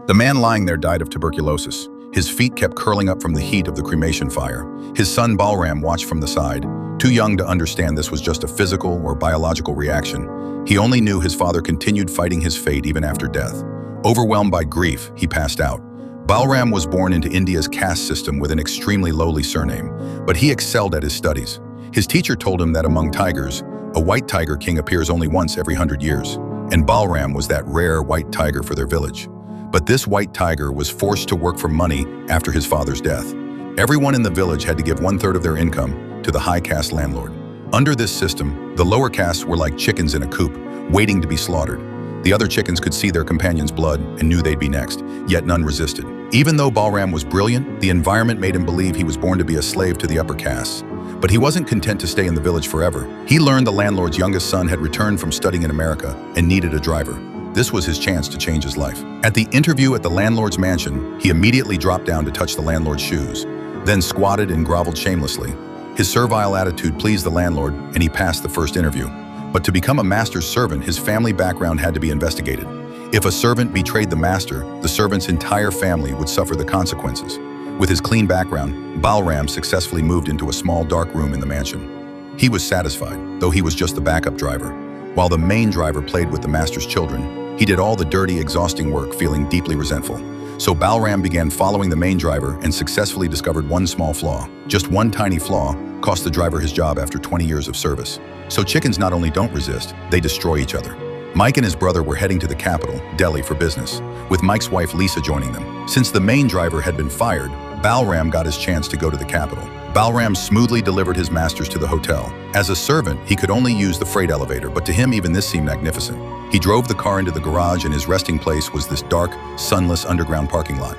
The man lying there died of tuberculosis. His feet kept curling up from the heat of the cremation fire. His son Balram watched from the side, too young to understand this was just a physical or biological reaction. He only knew his father continued fighting his fate even after death. Overwhelmed by grief, he passed out. Balram was born into India's caste system with an extremely lowly surname, but he excelled at his studies. His teacher told him that among tigers, a white tiger king appears only once every 100 years, and Balram was that rare white tiger for their village. But this white tiger was forced to work for money after his father's death. Everyone in the village had to give 1/3 of their income to the high caste landlord. Under this system, the lower castes were like chickens in a coop, waiting to be slaughtered. The other chickens could see their companion's blood and knew they'd be next, yet none resisted. Even though Balram was brilliant, the environment made him believe he was born to be a slave to the upper castes. But he wasn't content to stay in the village forever. He learned the landlord's youngest son had returned from studying in America and needed a driver. This was his chance to change his life. At the interview at the landlord's mansion, he immediately dropped down to touch the landlord's shoes, then squatted and groveled shamelessly. His servile attitude pleased the landlord, and he passed the first interview. But to become a master's servant, his family background had to be investigated. If a servant betrayed the master, the servant's entire family would suffer the consequences. With his clean background, Balram successfully moved into a small dark room in the mansion. He was satisfied, though he was just the backup driver. While the main driver played with the master's children, he did all the dirty, exhausting work, feeling deeply resentful. So Balram began following the main driver and successfully discovered one small flaw. Just one tiny flaw cost the driver his job after 20 years of service. So chickens not only don't resist, they destroy each other. Mike and his brother were heading to the capital, Delhi, for business, with Mike's wife Lisa joining them. Since the main driver had been fired, Balram got his chance to go to the capital. Balram smoothly delivered his masters to the hotel. As a servant, he could only use the freight elevator, but to him even this seemed magnificent. He drove the car into the garage, and his resting place was this dark, sunless underground parking lot.